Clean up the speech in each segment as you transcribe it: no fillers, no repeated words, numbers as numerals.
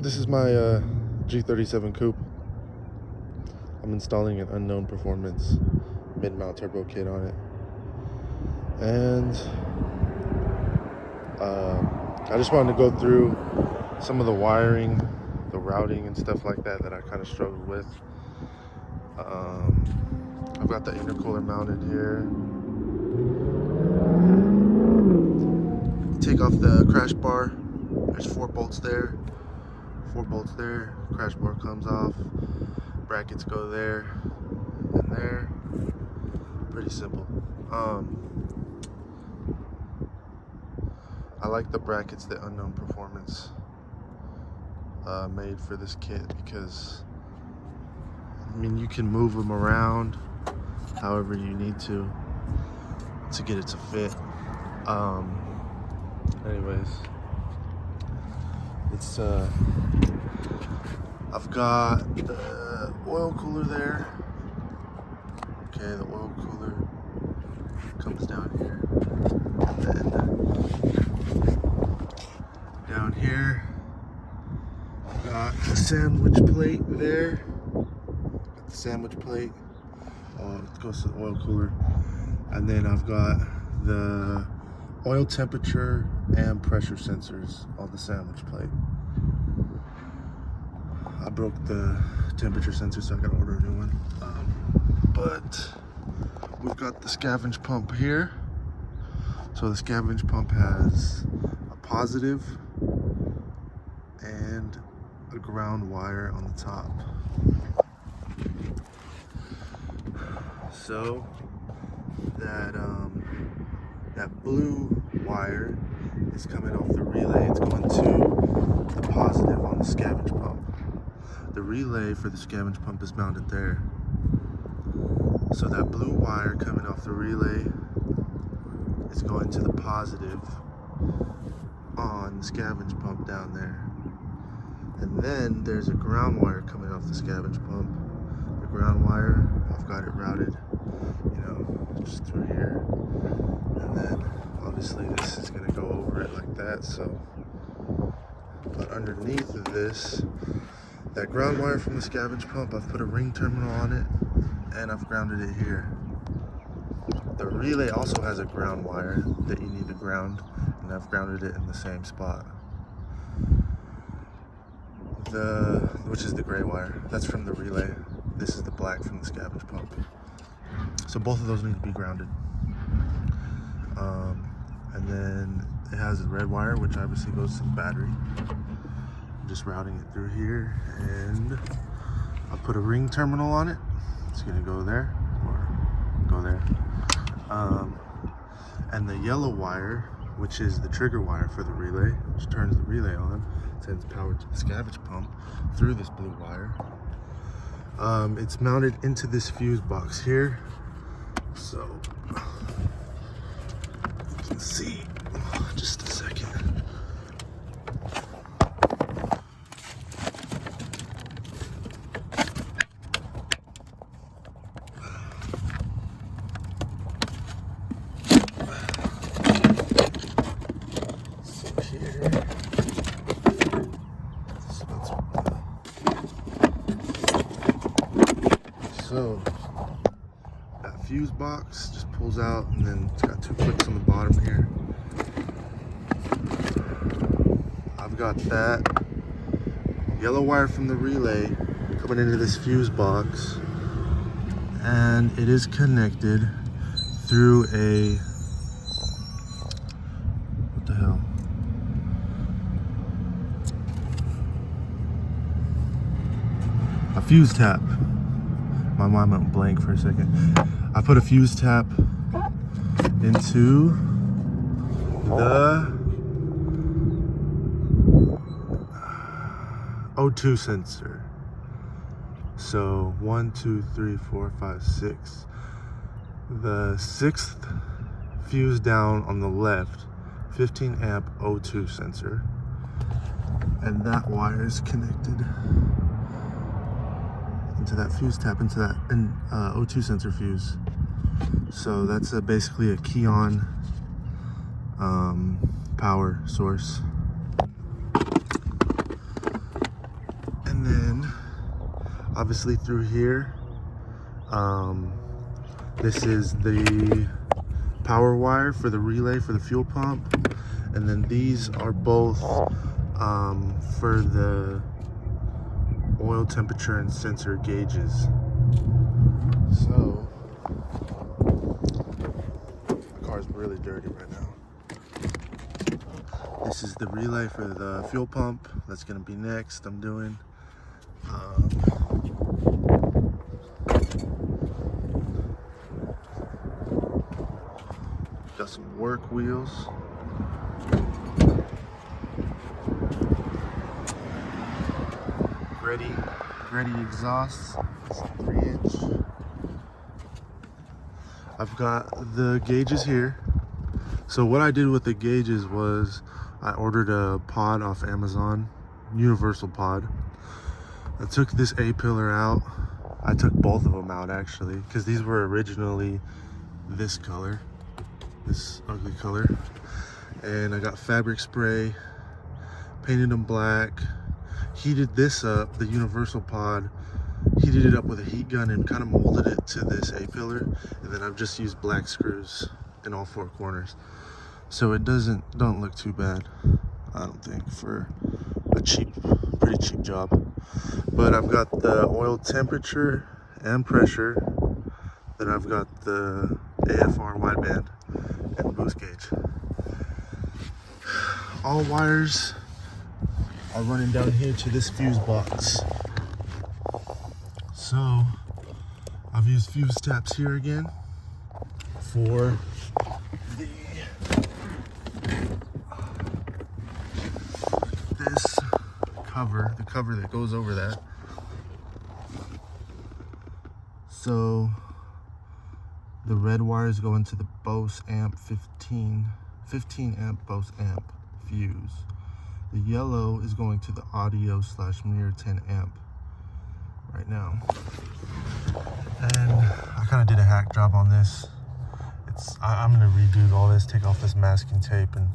This is my G37 coupe. I'm installing an unknown performance mid-mount turbo kit on it. And I just wanted to go through some of the wiring, the routing and stuff like that I kind of struggled with. I've got the intercooler mounted here. Take off the crash bar. There's 4 bolts there. 4 bolts there. Crash bar comes off. Brackets go there and there. Pretty simple. I like the brackets that Unknown Performance made for this kit because, I mean, you can move them around however you need to get it to fit. Anyways, it's I've got the oil cooler there. Okay, the oil cooler comes down here, and then down here I've got the sandwich plate there. Got the sandwich plate. It goes to the oil cooler, and then I've got the oil temperature and pressure sensors on the sandwich plate. I broke the temperature sensor, so I gotta order a new one. But we've got the scavenge pump here. So the scavenge pump has a positive and a ground wire on the top. So that blue wire is coming off the relay. It's going to the positive on the scavenge pump. The relay for the scavenge pump is mounted there. So that blue wire coming off the relay is going to the positive on the scavenge pump down there. And then there's a ground wire coming off the scavenge pump. The ground wire, I've got it routed, just through here. And then obviously this is gonna go over it like that, so. But underneath of this, that ground wire from the scavenge pump, I've put a ring terminal on it, and I've grounded it here. The relay also has a ground wire that you need to ground, and I've grounded it in the same spot. Which is the gray wire. That's from the relay. This is the black from the scavenge pump. So both of those need to be grounded. And then it has a red wire, which obviously goes to the battery. I'm just routing it through here, and I'll put a ring terminal on it. It's gonna go there, or go there. And the yellow wire, which is the trigger wire for the relay, which turns the relay on, sends power to the scavenge pump through this blue wire. It's mounted into this fuse box here. So, you can see, just a second. So here, so that fuse box just pulls out, and then it's got 2 clicks on the bottom here. I've got that yellow wire from the relay coming into this fuse box, and it is connected through a, what the hell? A fuse tap. My mind went blank for a second. I put a fuse tap into the O2 sensor. So 1, 2, 3, 4, 5, 6. The 6th fuse down on the left, 15 amp O2 sensor. And that wire is connected into that fuse tap, into that O2 sensor fuse. So that's basically a key on power source. obviously through here. This is the power wire for the relay for the fuel pump, and then these are both for the oil temperature and sensor gauges. So my car's really dirty right now. This is the relay for the fuel pump. That's gonna be next. I'm doing. Got some work wheels. Ready exhausts. 3-inch. I've got the gauges here. So what I did with the gauges was I ordered a pod off Amazon, universal pod. I took this A-pillar out. I took both of them out actually, because these were originally this color, this ugly color. And I got fabric spray, painted them black, heated this up, the universal pod, heated it up with a heat gun and kind of molded it to this A-pillar. And then I've just used black screws in all 4 corners. So it don't look too bad, I don't think, for a pretty cheap job. But I've got the oil temperature and pressure. Then I've got the AFR wideband and boost gauge. All wires are running down here to this fuse box. So I've used fuse taps here again for this cover, the cover that goes over that. So the red wires go into the Bose amp 15 amp Bose amp fuse. The yellow is going to the audio / mirror 10 amp right now. And I kind of did a hack job on this. I'm gonna redo all this, take off this masking tape and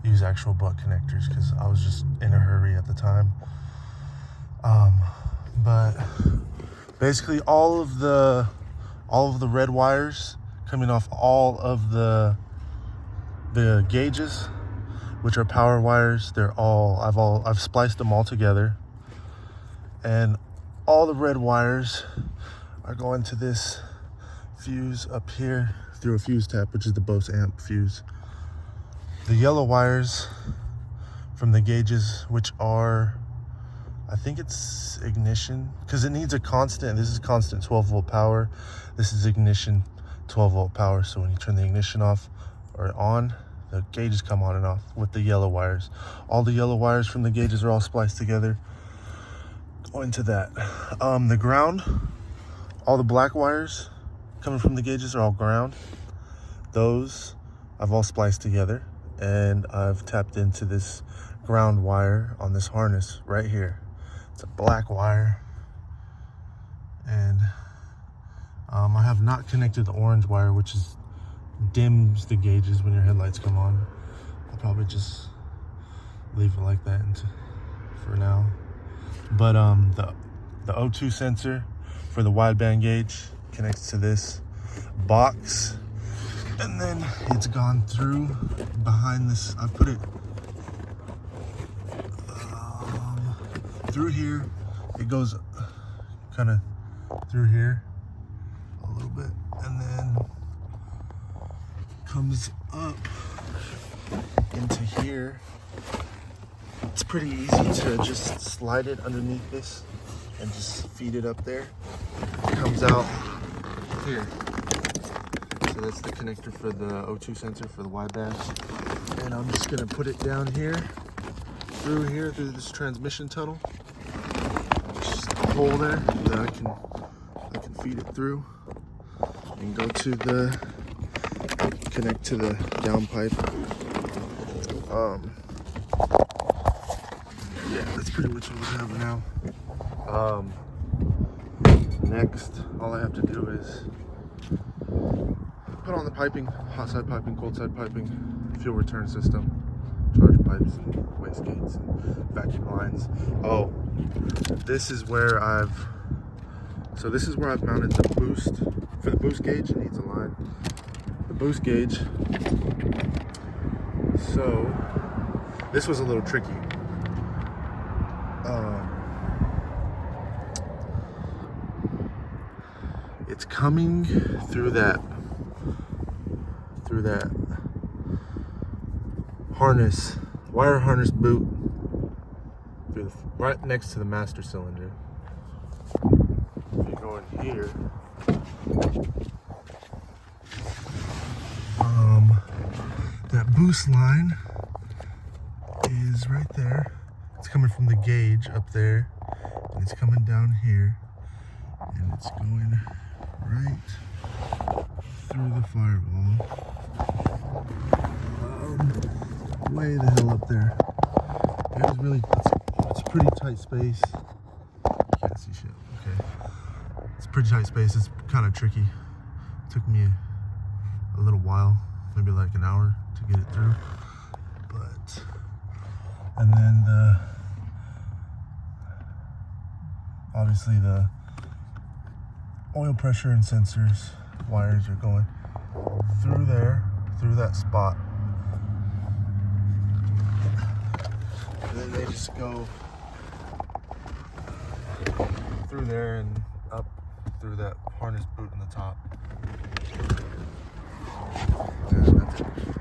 use actual butt connectors because I was just in a hurry at the time. But basically all of the red wires coming off all of the gauges, which are power wires, I've spliced them all together, and all the red wires are going to this fuse up here through a fuse tap, which is the Bose amp fuse. The yellow wires from the gauges, which are, I think it's ignition, because it needs a constant. This is constant 12-volt power. This is ignition 12-volt power. So when you turn the ignition off or on, the gauges come on and off with the yellow wires. All the yellow wires from the gauges are all spliced together. Go into that. The ground, all the black wires coming from the gauges are all ground. Those I've all spliced together, and I've tapped into this ground wire on this harness right here. It's a black wire, and I have not connected the orange wire, which dims the gauges when your headlights come on. I'll probably just leave it like that for now. But the O2 sensor for the wideband gauge connects to this box, and then it's gone through behind this. I put it through here. It goes kind of through here a little bit, and then comes up into here. It's pretty easy to just slide it underneath this and just feed it up there. It comes out here. So that's the connector for the O2 sensor for the wideband. And I'm just gonna put it down here, through this transmission tunnel. Just a hole there that I can feed it through and go to connect to the down pipe. Yeah, that's pretty much what we have now. Next, all I have to do is put on the piping, hot side piping, cold side piping, fuel return system, charge pipes and wastegates and vacuum lines. Oh, this is where I've So this is where I've mounted the boost. For the boost gauge, it needs a line. The boost gauge. So this was a little tricky. It's coming through that harness, wire harness boot, right next to the master cylinder. If you go in here, that boost line is right there. It's coming from the gauge up there, and it's coming down here, and it's going right through the firewall, way the hell up there. It's a pretty tight space. You can't see shit. Okay, it's a pretty tight space. It's kind of tricky. It took me a little while, maybe like an hour to get it through. But and then obviously the oil pressure and sensors wires are going through there, through that spot, and then they just go through there and up through that harness boot in the top. And that's it.